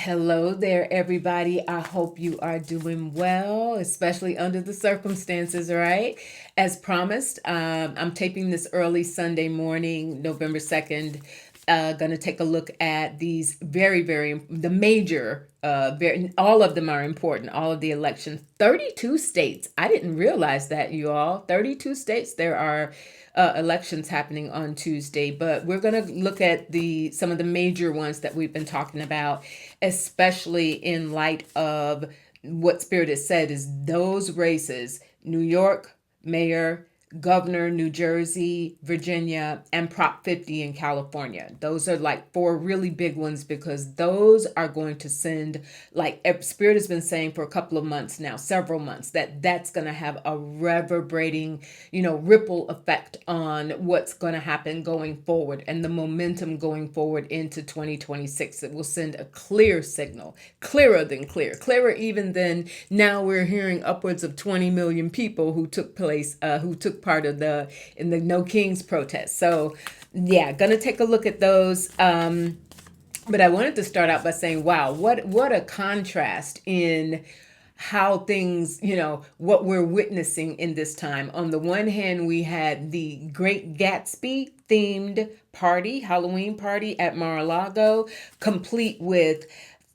Hello there, everybody. I hope you are doing well, especially under the circumstances, right? As promised, I'm taping this early Sunday morning, November 2nd. Going to take a look at these the major, all of them are important, all of the elections. 32 states. I didn't realize that, you all. 32 states there are elections happening on Tuesday, but we're going to look at some of the major ones that we've been talking about, especially in light of what Spirit has said is those races: New York, mayor, governor, New Jersey, Virginia, and Prop 50 in California. Those are like four really big ones because those are going to send, like Spirit has been saying for a couple of months now, several months, that's going to have a reverberating, ripple effect on what's going to happen going forward and the momentum going forward into 2026. It will send a clear signal, clearer than clear, clearer even than now we're hearing upwards of 20 million people who took part of in the No Kings protest. So yeah, gonna take a look at those. But I wanted to start out by saying, wow, what a contrast in how things, what we're witnessing in this time. On the one hand, we had the Great Gatsby themed party, Halloween party at Mar-a-Lago, complete with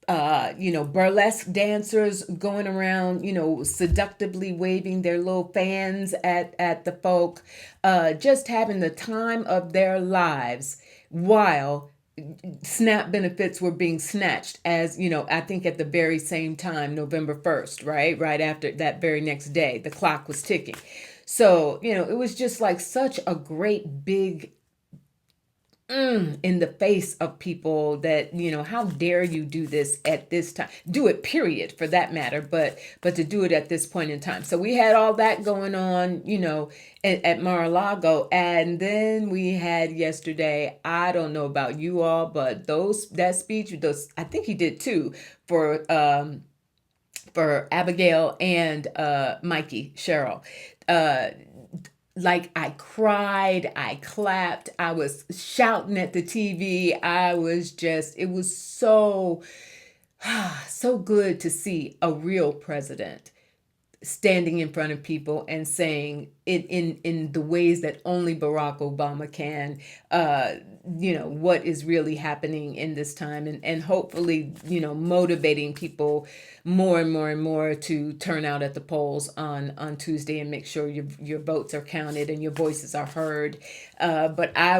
burlesque dancers going around, seductively waving their little fans at the folk, just having the time of their lives while SNAP benefits were being snatched, as I think at the very same time, November 1st, right after that very next day, the clock was ticking. So it was just like such a great big in the face of people that, how dare you do this at this time? Do it, period, for that matter, but to do it at this point in time. So we had all that going on, at Mar-a-Lago. And then we had yesterday, I don't know about you all, but that speech, I think he did too, for Abigail and Mikey Cheryl. Like, I cried, I clapped, I was shouting at the TV. It was so, so good to see a real president standing in front of people and saying it in the ways that only Barack Obama can, what is really happening in this time, and hopefully, motivating people more and more and more to turn out at the polls on Tuesday and make sure your votes are counted and your voices are heard. But I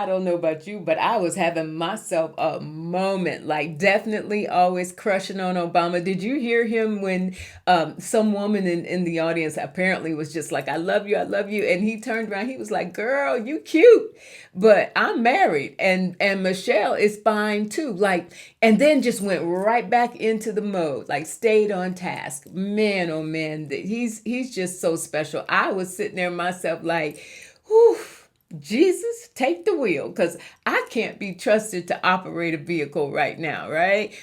don't know about you, but I was having myself a moment, like definitely always crushing on Obama. Did you hear him when some woman in the audience apparently was just like, I love you, and he turned around, he was like, girl, you cute, but I'm married, and Michelle is fine too, like, and then just went right back into the mode, like stayed on task. Man, oh man, he's just so special. I was sitting there myself like, whew, Jesus, take the wheel, because I can't be trusted to operate a vehicle right now, right?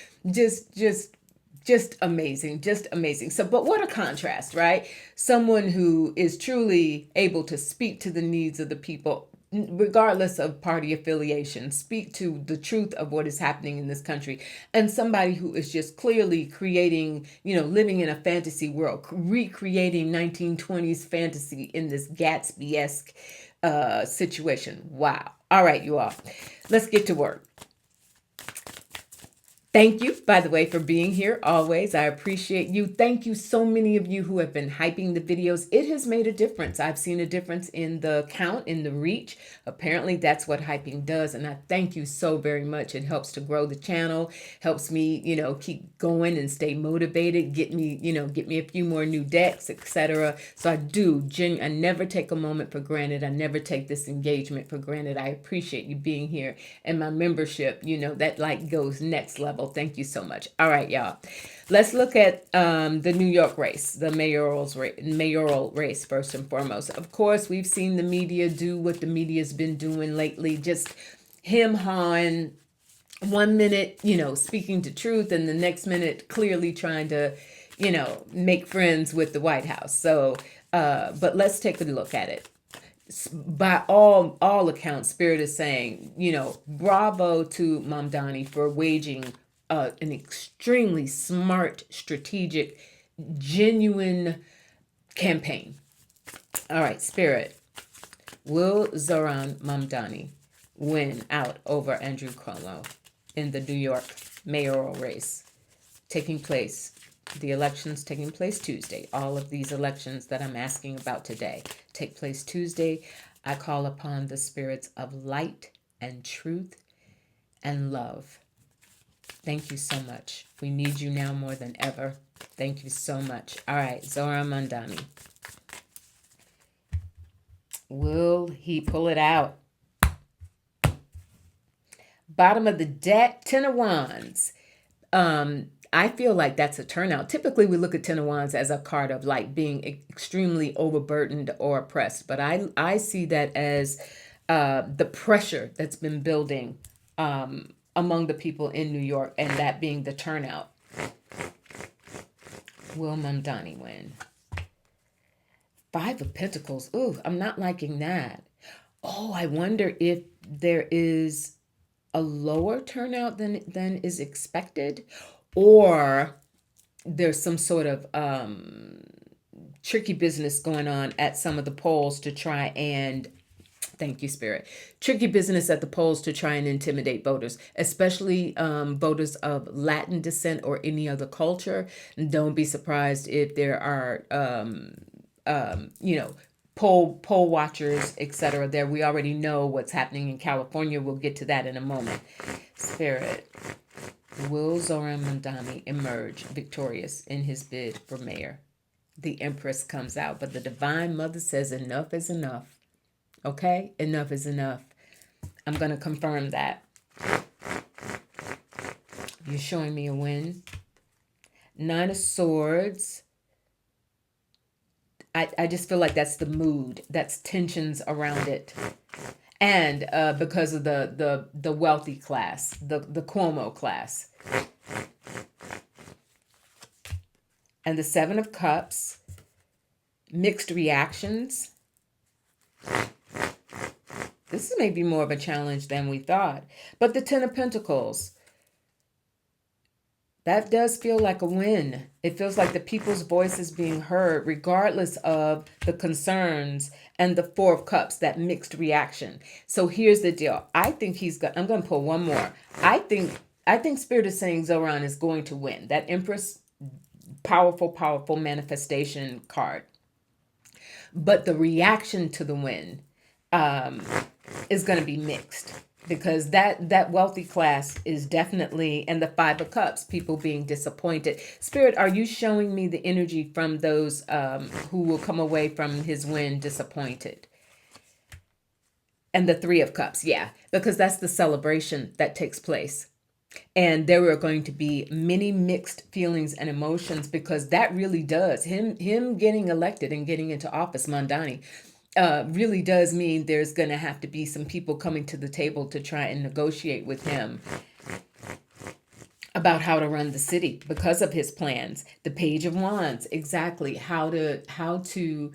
Just amazing, just amazing. So, but what a contrast, right? Someone who is truly able to speak to the needs of the people, regardless of party affiliation, speak to the truth of what is happening in this country, and somebody who is just clearly creating, living in a fantasy world, recreating 1920s fantasy in this Gatsby-esque situation. Wow. All right, you all, let's get to work. Thank you, by the way, for being here always. I appreciate you. Thank you, so many of you who have been hyping the videos. It has made a difference. I've seen a difference in the count, in the reach. Apparently, that's what hyping does, and I thank you so very much. It helps to grow the channel, helps me, keep going and stay motivated, get me a few more new decks, etc. So I never take a moment for granted. I never take this engagement for granted. I appreciate you being here, and my membership, that like goes next level. Thank you so much. All right, y'all. Let's look at the New York race, the mayoral race first and foremost. Of course, we've seen the media do what the media's been doing lately, just him hawing, 1 minute, speaking to truth, and the next minute clearly trying to, make friends with the White House. So, but let's take a look at it. By all accounts, Spirit is saying, bravo to Mamdani for waging an extremely smart, strategic, genuine campaign. All right, Spirit. Will Zoran Mamdani win out over Andrew Cuomo in the New York mayoral race taking place? The elections taking place Tuesday. All of these elections that I'm asking about today take place Tuesday. I call upon the spirits of light and truth and love. Thank you so much. We need you now more than ever. Thank you so much. All right, Zoran Mamdani. Will he pull it out? Bottom of the deck, Ten of Wands. I feel like that's a turnout. Typically, we look at Ten of Wands as a card of like being extremely overburdened or oppressed, but I see that as the pressure that's been building among the people in New York, and that being the turnout. Will Mamdani win? Five of Pentacles. Ooh, I'm not liking that. Oh, I wonder if there is a lower turnout than is expected, or there's some sort of tricky business going on at some of the polls to try and, thank you, Spirit, tricky business at the polls to try and intimidate voters, especially voters of Latin descent or any other culture. And don't be surprised if there are poll watchers, etc. There, we already know what's happening in California. We'll get to that in a moment. Spirit, will Zoran Mamdani emerge victorious in his bid for mayor? The Empress comes out, but the Divine Mother says enough is enough. Okay, enough is enough. I'm going to confirm that. You're showing me a win. Nine of Swords. I just feel like that's the mood. That's tensions around it. And because of the wealthy class, the Cuomo class. And the Seven of Cups. Mixed reactions. This may be more of a challenge than we thought. But the Ten of Pentacles. That does feel like a win. It feels like the people's voice is being heard, regardless of the concerns, and the Four of Cups, that mixed reaction. So here's the deal. I think I'm going to pull one more. I think Spirit is saying Zoran is going to win. That Empress, powerful manifestation card. But the reaction to the win is going to be mixed. Because that wealthy class is definitely, and the Five of Cups, people being disappointed. Spirit, are you showing me the energy from those who will come away from his win disappointed? And the Three of Cups, yeah, because that's the celebration that takes place. And there are going to be many mixed feelings and emotions, because that really does, him getting elected and getting into office, Mamdani, really does mean there's going to have to be some people coming to the table to try and negotiate with him about how to run the city because of his plans. The Page of Wands, exactly how to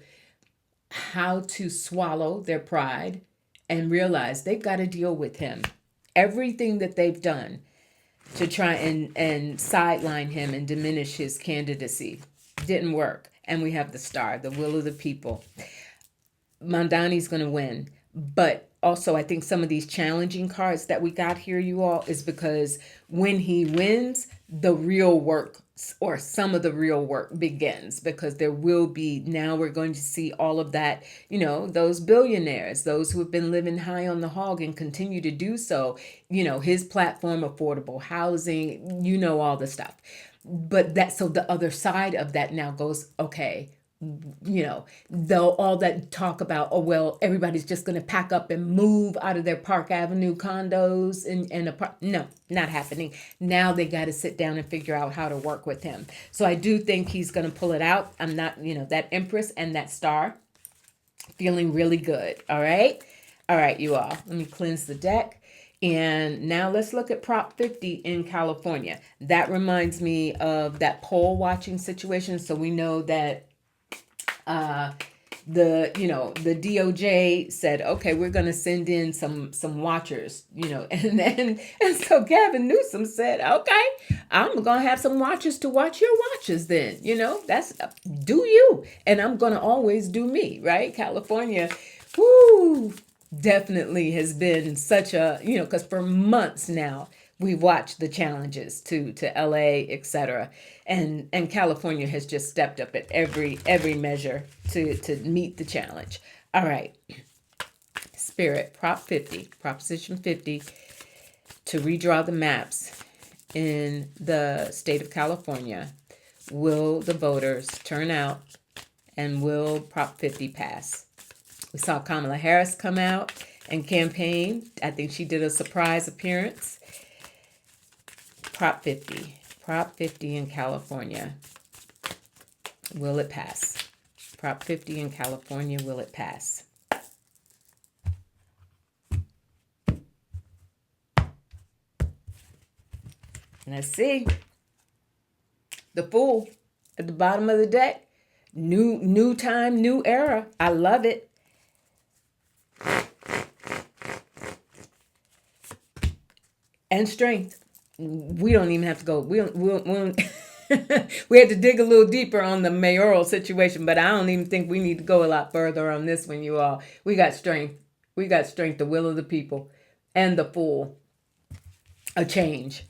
swallow their pride and realize they've got to deal with him. Everything that they've done to try and sideline him and diminish his candidacy didn't work. And we have the Star, the will of the people. Mamdani's going to win. But also, I think some of these challenging cards that we got here, you all, is because when he wins, the real work, or some of the real work, begins. Because there will be, now we're going to see all of that, those billionaires, those who have been living high on the hog and continue to do so, his platform, affordable housing, all the stuff. But so the other side of that now goes, okay, though all that talk about, oh, well, everybody's just going to pack up and move out of their Park Avenue condos no, not happening. Now they got to sit down and figure out how to work with him. So I do think he's going to pull it out. I'm not, that Empress and that Star, feeling really good. All right, you all. Let me cleanse the deck. And now let's look at Prop 50 in California. That reminds me of that poll watching situation. So we know that the DOJ said, okay, we're going to send in some watchers, and so Gavin Newsom said, okay, I'm going to have some watchers to watch your watches then, that's do you, and I'm going to always do me, right? California, whoo, definitely has been such a, because for months now we've watched the challenges to LA, etc. And California has just stepped up at every measure to meet the challenge. All right. Spirit, Proposition 50, to redraw the maps in the state of California. Will the voters turn out, and will Prop 50 pass? We saw Kamala Harris come out and campaign. I think she did a surprise appearance. Prop 50 in California. Will it pass? Prop 50 in California, will it pass? Let's see. The Fool at the bottom of the deck. New time, new era. I love it. And Strength. We don't even have to go. We don't we had to dig a little deeper on the mayoral situation, but I don't even think we need to go a lot further on this one, you all. We got Strength. We got Strength, the will of the people, and the Fool. A change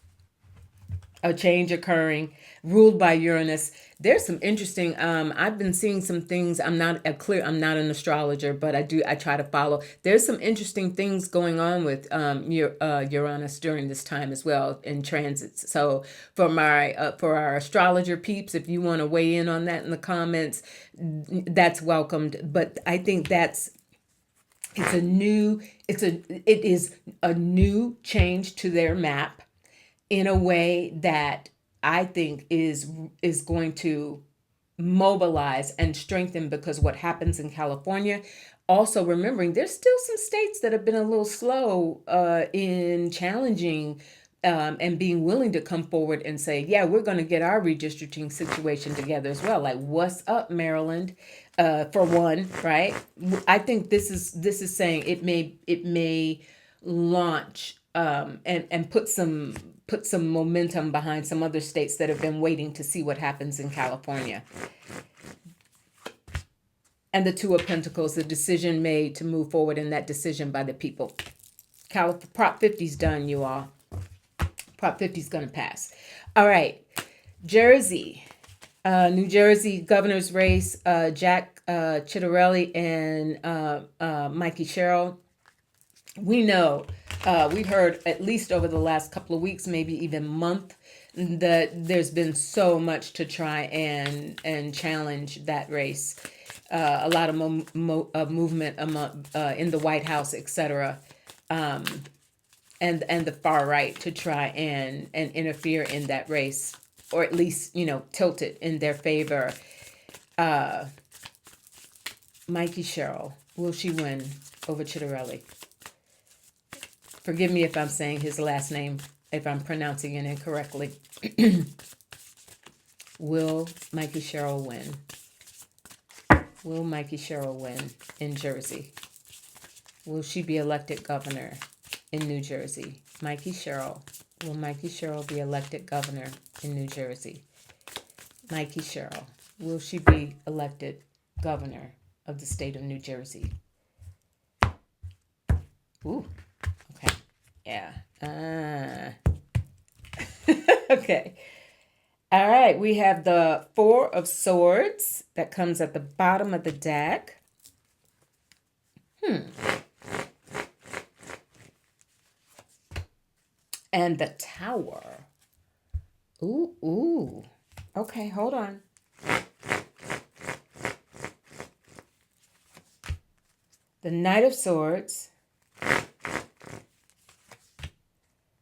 occurring, ruled by Uranus. There's some interesting, I've been seeing some things. I'm not an astrologer, but I try to follow. There's some interesting things going on with Uranus during this time as well in transits. So for our astrologer peeps, if you want to weigh in on that in the comments, that's welcomed. But I think it is a new change to their map in a way that I think is going to mobilize and strengthen, because what happens in California, also remembering there's still some states that have been a little slow in challenging and being willing to come forward and say, yeah, we're going to get our redistricting situation together as well. Like, what's up, Maryland? For one, right? I think this is saying it may launch and put some momentum behind some other states that have been waiting to see what happens in California. And the Two of Pentacles, the decision made to move forward, in that decision by the people. Prop 50's done, you all. Prop 50's going to pass. All right. Jersey. New Jersey governor's race. Jack Ciattarelli and Mikey Sherrill. We know, we've heard at least over the last couple of weeks, maybe even month, that there's been so much to try and challenge that race. A lot of movement among, in the White House, etc., and the far right to try and interfere in that race, or at least tilt it in their favor. Mikey Sherrill, will she win over Ciattarelli? Forgive me if I'm saying his last name, if I'm pronouncing it incorrectly. Will Mikey Sherrill win? Will Mikey Sherrill win in Jersey? Will she be elected governor in New Jersey? Mikey Sherrill. Will Mikey Sherrill be elected governor in New Jersey? Mikey Sherrill. Will she be elected governor of the state of New Jersey? Ooh. Okay. Yeah. Okay. All right. We have the Four of Swords that comes at the bottom of the deck. And the Tower. Ooh. Okay, hold on. The Knight of Swords.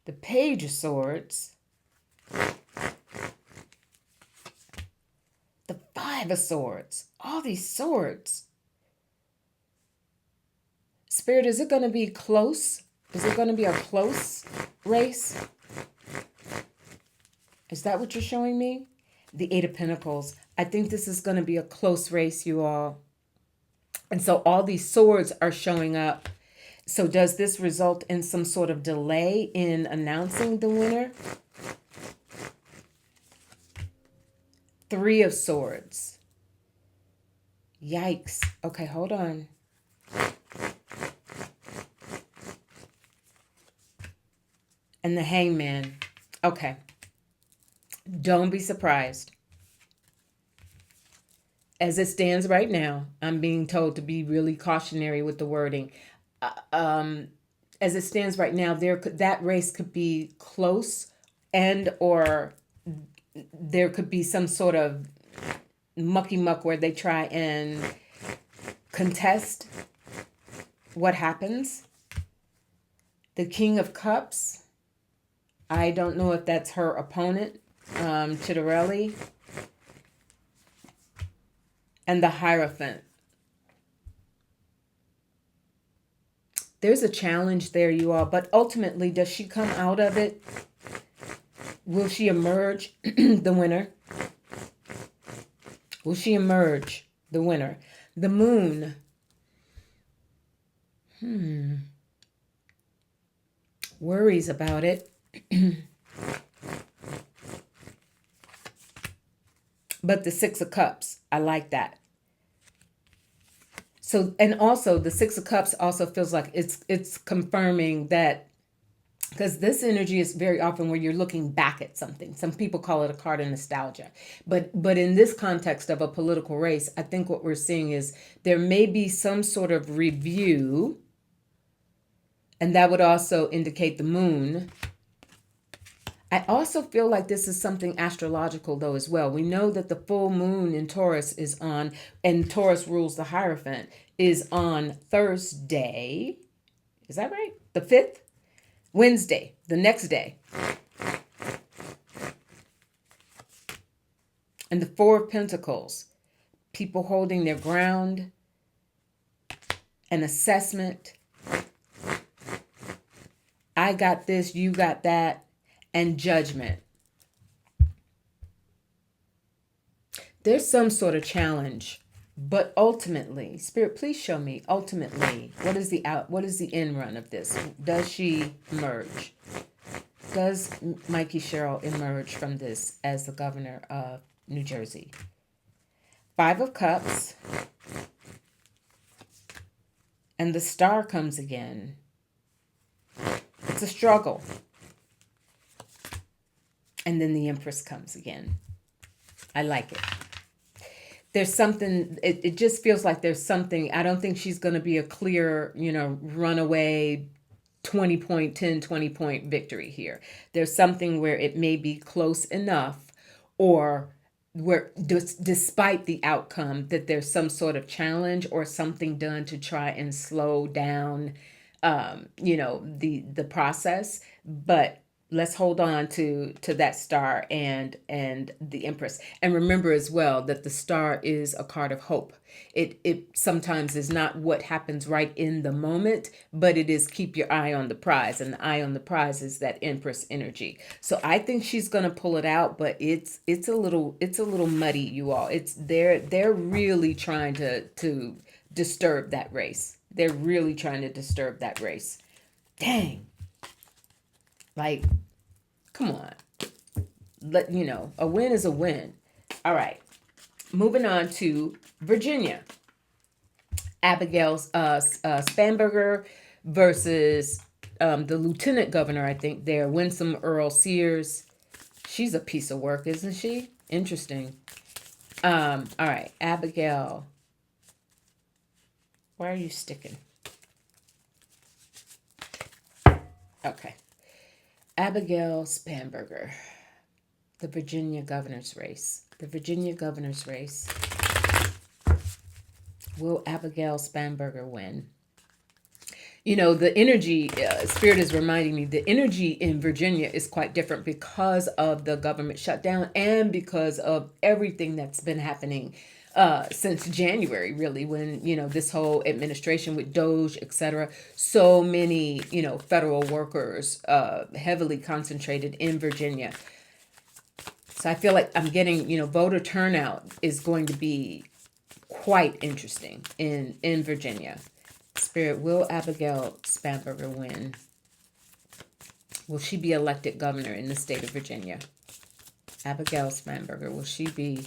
The Page of Swords. The Five of Swords. All these swords. Spirit, is it going to be close? Is it going to be a close race? Is that what you're showing me? The Eight of Pentacles. I think this is going to be a close race, you all. And so all these swords are showing up. So does this result in some sort of delay in announcing the winner? Three of Swords. Yikes. Okay, hold on. And the Hangman. Okay. Don't be surprised. As it stands right now, I'm being told to be really cautionary with the wording. As it stands right now, that race could be close, and or there could be some sort of mucky muck where they try and contest what happens. The King of Cups. I don't know if that's her opponent, Chitterelli. And the Hierophant. There's a challenge there, you all, but ultimately, does she come out of it? Will she emerge the winner? Will she emerge the winner? The Moon. Worries about it. But the Six of Cups, I like that. So, and also the Six of Cups also feels like it's confirming that, because this energy is very often where you're looking back at something. Some people call it a card of nostalgia. But in this context of a political race, I think what we're seeing is there may be some sort of review, and that would also indicate the Moon. I also feel like this is something astrological, though, as well. We know that the full moon in Taurus is on, and Taurus rules the Hierophant, is on Thursday. Is that right? The 5th? Wednesday, the next day. And the Four of Pentacles, people holding their ground, an assessment. I got this, you got that. And Judgment. There's some sort of challenge, but ultimately, Spirit, please show me. Ultimately, what is the end run of this? Does she emerge? Does Mikey Sherrill emerge from this as the governor of New Jersey? Five of Cups, and the Star comes again. It's a struggle. And then the Empress comes again. I like it. There's something, it just feels like there's something. I don't think she's going to be a clear, runaway 20 point victory here. There's something where it may be close enough, or where despite the outcome, that there's some sort of challenge or something done to try and slow down, the process. But let's hold on to that Star and the Empress. And remember as well that the Star is a card of hope. It sometimes is not what happens right in the moment, but it is keep your eye on the prize. And the eye on the prize is that Empress energy. So I think she's gonna pull it out, but it's a little muddy, you all. They're really trying to disturb that race. They're really trying to disturb that race. Dang. Like, come on. A win is a win. All right. Moving on to Virginia. Abigail Spanberger versus the lieutenant governor, I think, there, Winsome Earl Sears. She's a piece of work, isn't she? Interesting. All right. Abigail. Why are you sticking? Okay. Abigail Spanberger, the Virginia governor's race. The Virginia governor's race. Will Abigail Spanberger win? The energy, Spirit is reminding me, the energy in Virginia is quite different because of the government shutdown and because of everything that's been happening since January, really, when, this whole administration with Doge, etc. So many, federal workers heavily concentrated in Virginia. So I feel like I'm getting, voter turnout is going to be quite interesting in Virginia. Spirit, will Abigail Spanberger win? Will she be elected governor in the state of Virginia? Abigail Spanberger, will she be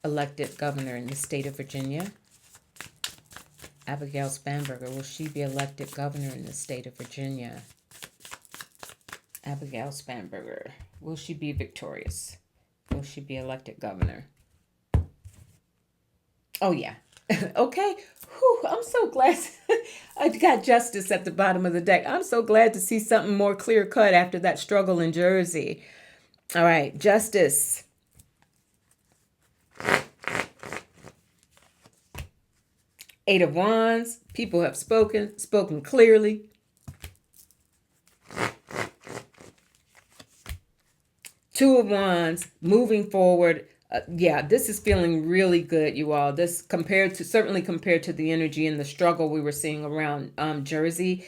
elected governor in the state of Virginia? Abigail Spanberger, will she be elected governor in the state of Virginia? Abigail Spanberger, will she be victorious? Will she be elected governor? Oh, yeah. Okay. Whew, I'm so glad I got justice at the bottom of the deck. I'm so glad to see something more clear cut after that struggle in Jersey. All right, justice. Eight of Wands. People have spoken clearly. Two of Wands, moving forward. Yeah, this is feeling really good, you all. This certainly compared to the energy and the struggle we were seeing around Jersey.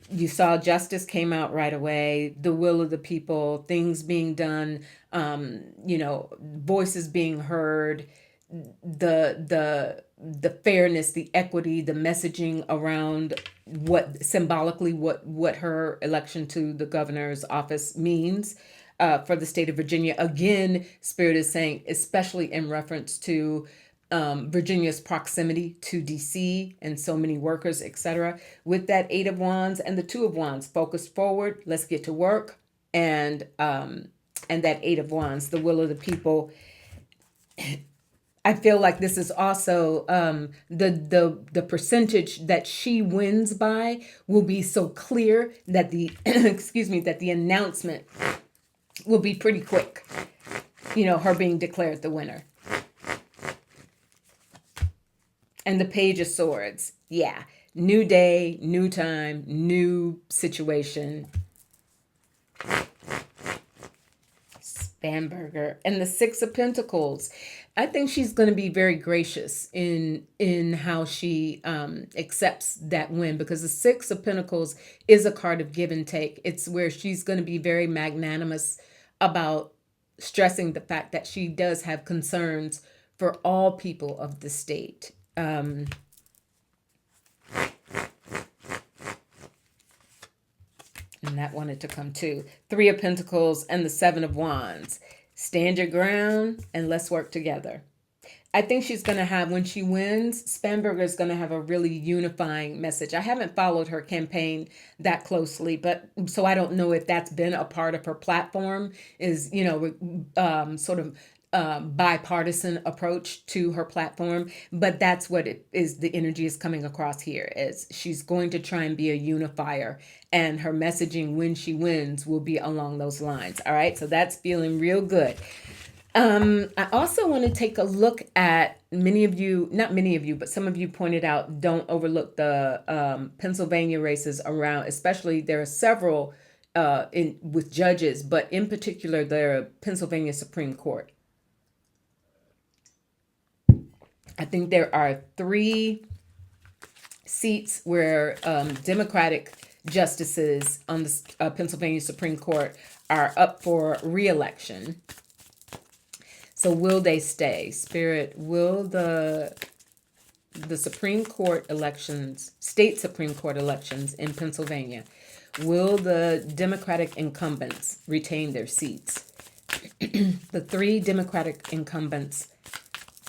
You saw justice came out right away, the will of the people, things being done, voices being heard, the fairness, the equity, the messaging around what symbolically what her election to the governor's office means for the state of Virginia. Again, Spirit is saying, especially in reference to Virginia's proximity to DC and so many workers, etc. With that Eight of Wands and the Two of Wands, focus forward. Let's get to work, and that Eight of Wands, the will of the people. I feel like this is also the percentage that she wins by will be so clear that the that the announcement will be pretty quick. Her being declared the winner. And the Page of Swords. Yeah. New day, new time, new situation. Spanberger. And the Six of Pentacles. I think she's going to be very gracious in how she accepts that win, because the Six of Pentacles is a card of give and take. It's where she's going to be very magnanimous about stressing the fact that she does have concerns for all people of the state. And that wanted to come too. Three of Pentacles and the Seven of Wands. Stand your ground and let's work together. I think she's going to have, when she wins, Spanberger is going to have a really unifying message. I haven't followed her campaign that closely, but so I don't know if that's been a part of her platform, is, sort of bipartisan approach to her platform. But that's what it is. The energy is coming across here is she's going to try and be a unifier, and her messaging when she wins will be along those lines. All right. So that's feeling real good. I also want to take a look at not many of you, but some of you pointed out, don't overlook the Pennsylvania races around, especially there are several with judges, but in particular, the Pennsylvania Supreme Court. I think there are 3 seats where Democratic justices on the Pennsylvania Supreme Court are up for re-election. So will they stay? Spirit, will the Supreme Court elections, state Supreme Court elections in Pennsylvania, will the Democratic incumbents retain their seats? The 3 Democratic incumbents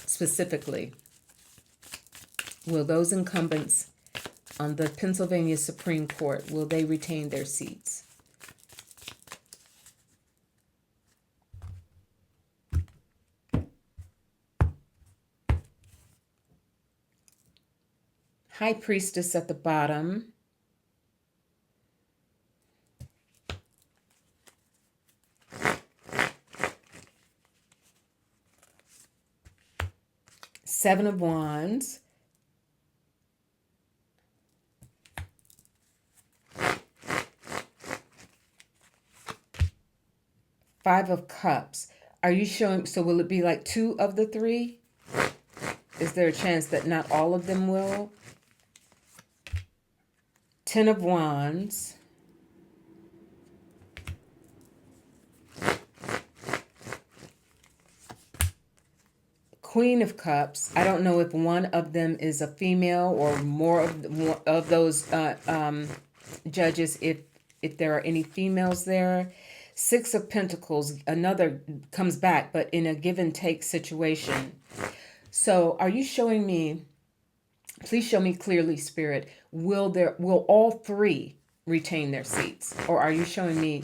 specifically, will those incumbents on the Pennsylvania Supreme Court, will they retain their seats? High Priestess at the bottom. Seven of Wands. Five of Cups. Are you showing, so will it be like 2 of the 3? Is there a chance that not all of them will? 10 of Wands. Queen of Cups. I don't know if one of them is a female or more of those judges, if there are any females there. Six of Pentacles, another comes back, but in a give and take situation. So are you showing me, please show me clearly, Spirit, will all three retain their seats? Or are you showing me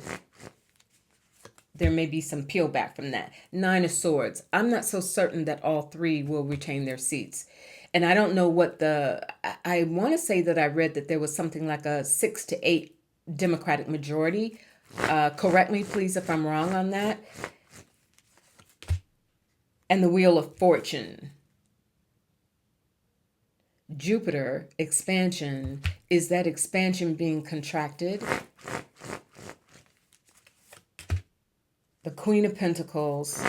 there may be some peel back from that? Nine of Swords. I'm not so certain that all three will retain their seats. And I don't know what I want to say that I read that there was something like a 6 to 8 Democratic majority. Correct me, please, if I'm wrong on that. And the Wheel of Fortune. Jupiter, expansion. Is that expansion being contracted? The Queen of Pentacles.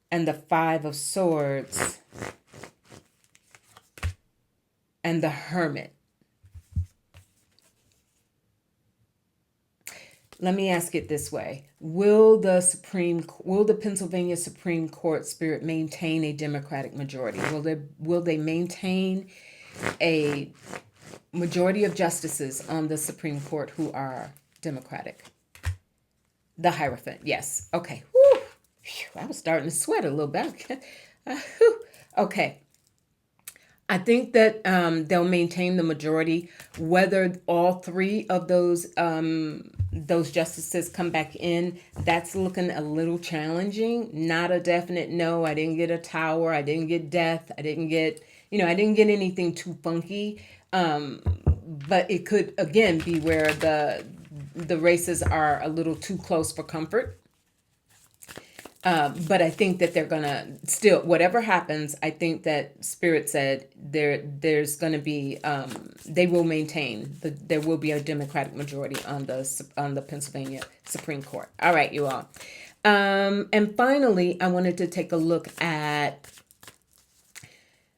And the Five of Swords. And the Hermit. Let me ask it this way. Will the Pennsylvania Supreme Court, Spirit, maintain a Democratic majority? Will they maintain a majority of justices on the Supreme Court who are Democratic? The Hierophant, yes. Okay. Whew. I was starting to sweat a little bit. Okay. I think that they'll maintain the majority. Whether all three of those justices come back in, that's looking a little challenging. Not a definite no. I didn't get a tower. I didn't get death. I didn't get anything too funky. But it could, again, be where the races are a little too close for comfort. But I think that they're going to still, whatever happens, I think that Spirit said there's going to be, they will maintain, there will be a Democratic majority on the Pennsylvania Supreme Court. All right, you all. And finally, I wanted to take a look at,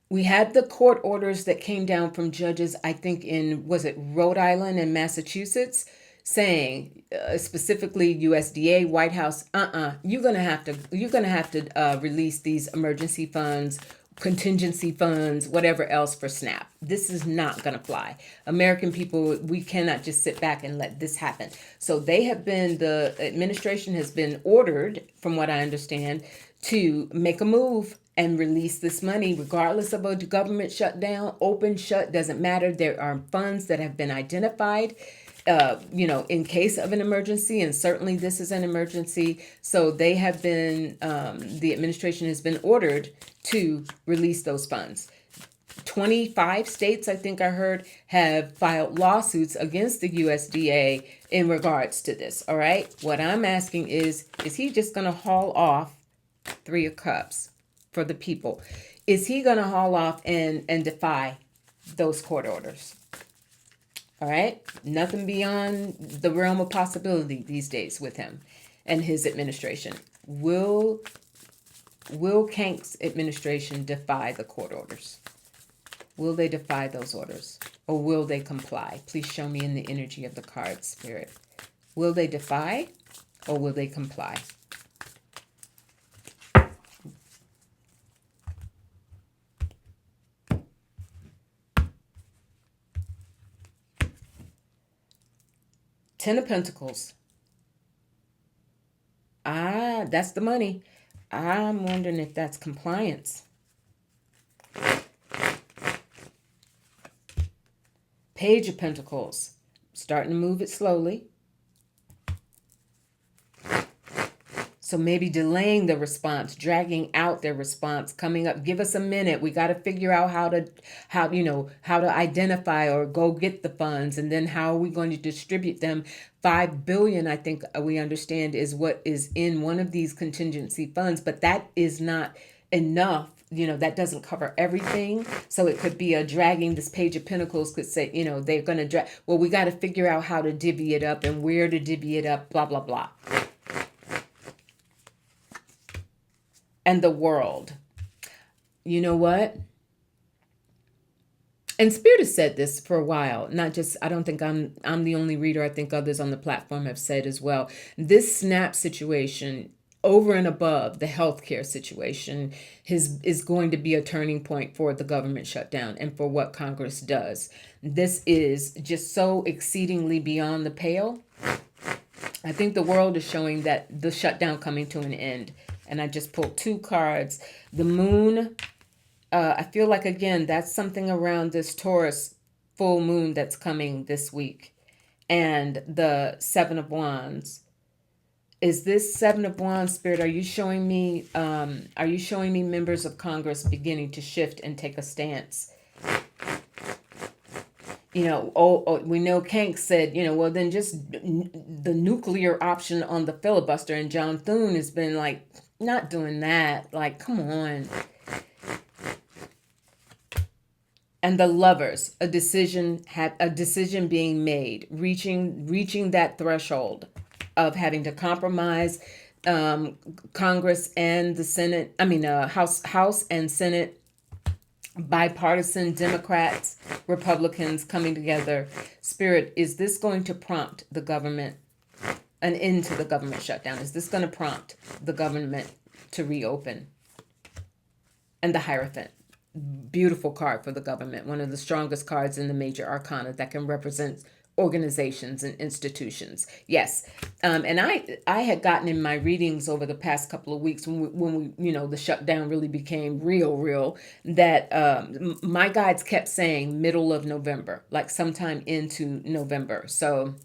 we had the court orders that came down from judges, I think was it Rhode Island and Massachusetts, saying specifically USDA, White House, you're gonna have to release these emergency funds, contingency funds, whatever else for SNAP. This is not gonna fly. American people, we cannot just sit back and let this happen. So the administration has been ordered, from what I understand, to make a move and release this money, regardless of a government shutdown, open, shut, doesn't matter. There are funds that have been identified in case of an emergency, and certainly this is an emergency. So they have been, the administration has been ordered to release those funds. 25 states, I think I heard, have filed lawsuits against the USDA in regards to this. All right. What I'm asking is he just going to haul off Three of Cups for the people? Is he going to haul off and defy those court orders? All right. Nothing beyond the realm of possibility these days with him and his administration. Will Canks' administration defy the court orders? Will they defy those orders? Or will they comply? Please show me in the energy of the card, Spirit. Will they defy or will they comply? Ten of Pentacles. That's the money. I'm wondering if that's compliance. Page of Pentacles. Starting to move it slowly. So maybe delaying the response, dragging out their response, coming up. Give us a minute. We got to figure out how to identify or go get the funds, and then how are we going to distribute them? $5 billion, I think we understand, is what is in one of these contingency funds, but that is not enough. That doesn't cover everything. So it could be a dragging. This Page of Pentacles could say, they're going to drag. Well, we got to figure out how to divvy it up and where to divvy it up, blah, blah, blah. And the World. You know what? And Spirit has said this for a while. Not just, I don't think I'm the only reader. I think others on the platform have said as well. This SNAP situation, over and above the healthcare situation, is going to be a turning point for the government shutdown and for what Congress does. This is just so exceedingly beyond the pale. I think the world is showing that the shutdown coming to an end. And I just pulled two cards. The moon, I feel like, again, that's something around this Taurus full moon that's coming this week. And the Seven of Wands. Is this Seven of Wands, Spirit? Are you showing me? Are you showing me members of Congress beginning to shift and take a stance? We know Canks said, well, then just the nuclear option on the filibuster, and John Thune has been like, not doing that. Like, come on. And the Lovers, a decision being made, reaching that threshold of having to compromise Congress and the Senate. House and Senate, bipartisan, Democrats, Republicans coming together. Spirit, is this going to prompt the government, an end to the government shutdown? Is this going to prompt the government to reopen? And the Hierophant, beautiful card for the government, one of the strongest cards in the major arcana that can represent organizations and institutions. Yes. And I had gotten in my readings over the past couple of weeks when we the shutdown really became real, that my guides kept saying middle of November, like sometime into November. So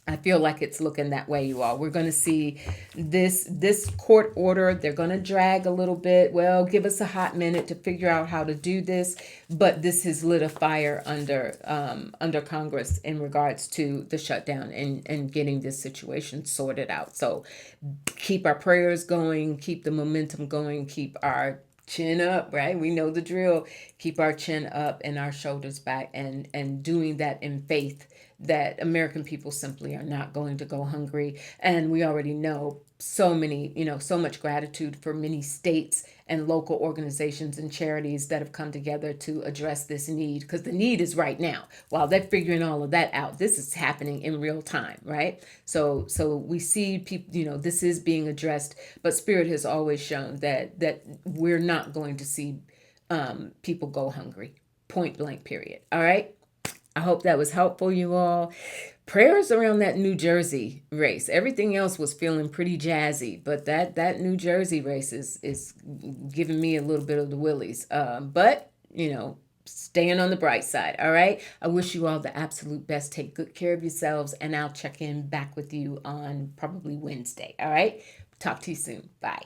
I feel like it's looking that way, you all. We're going to see this court order. They're going to drag a little bit. Well, give us a hot minute to figure out how to do this. But this has lit a fire under Congress in regards to the shutdown and getting this situation sorted out. So keep our prayers going, keep the momentum going, keep our chin up, right? We know the drill. Keep our chin up and our shoulders back, and doing that in faith that American people simply are not going to go hungry. And we already know so much gratitude for many states and local organizations and charities that have come together to address this need, because the need is right now. While they're figuring all of that out, this is happening in real time, right? So we see people, this is being addressed, but Spirit has always shown that we're not going to see people go hungry, point blank, period. All right. I hope that was helpful, you all. Prayers around that New Jersey race. Everything else was feeling pretty jazzy, but that New Jersey race is giving me a little bit of the willies. But staying on the bright side. All right. I wish you all the absolute best. Take good care of yourselves, and I'll check in back with you on probably Wednesday. All right. Talk to you soon. Bye.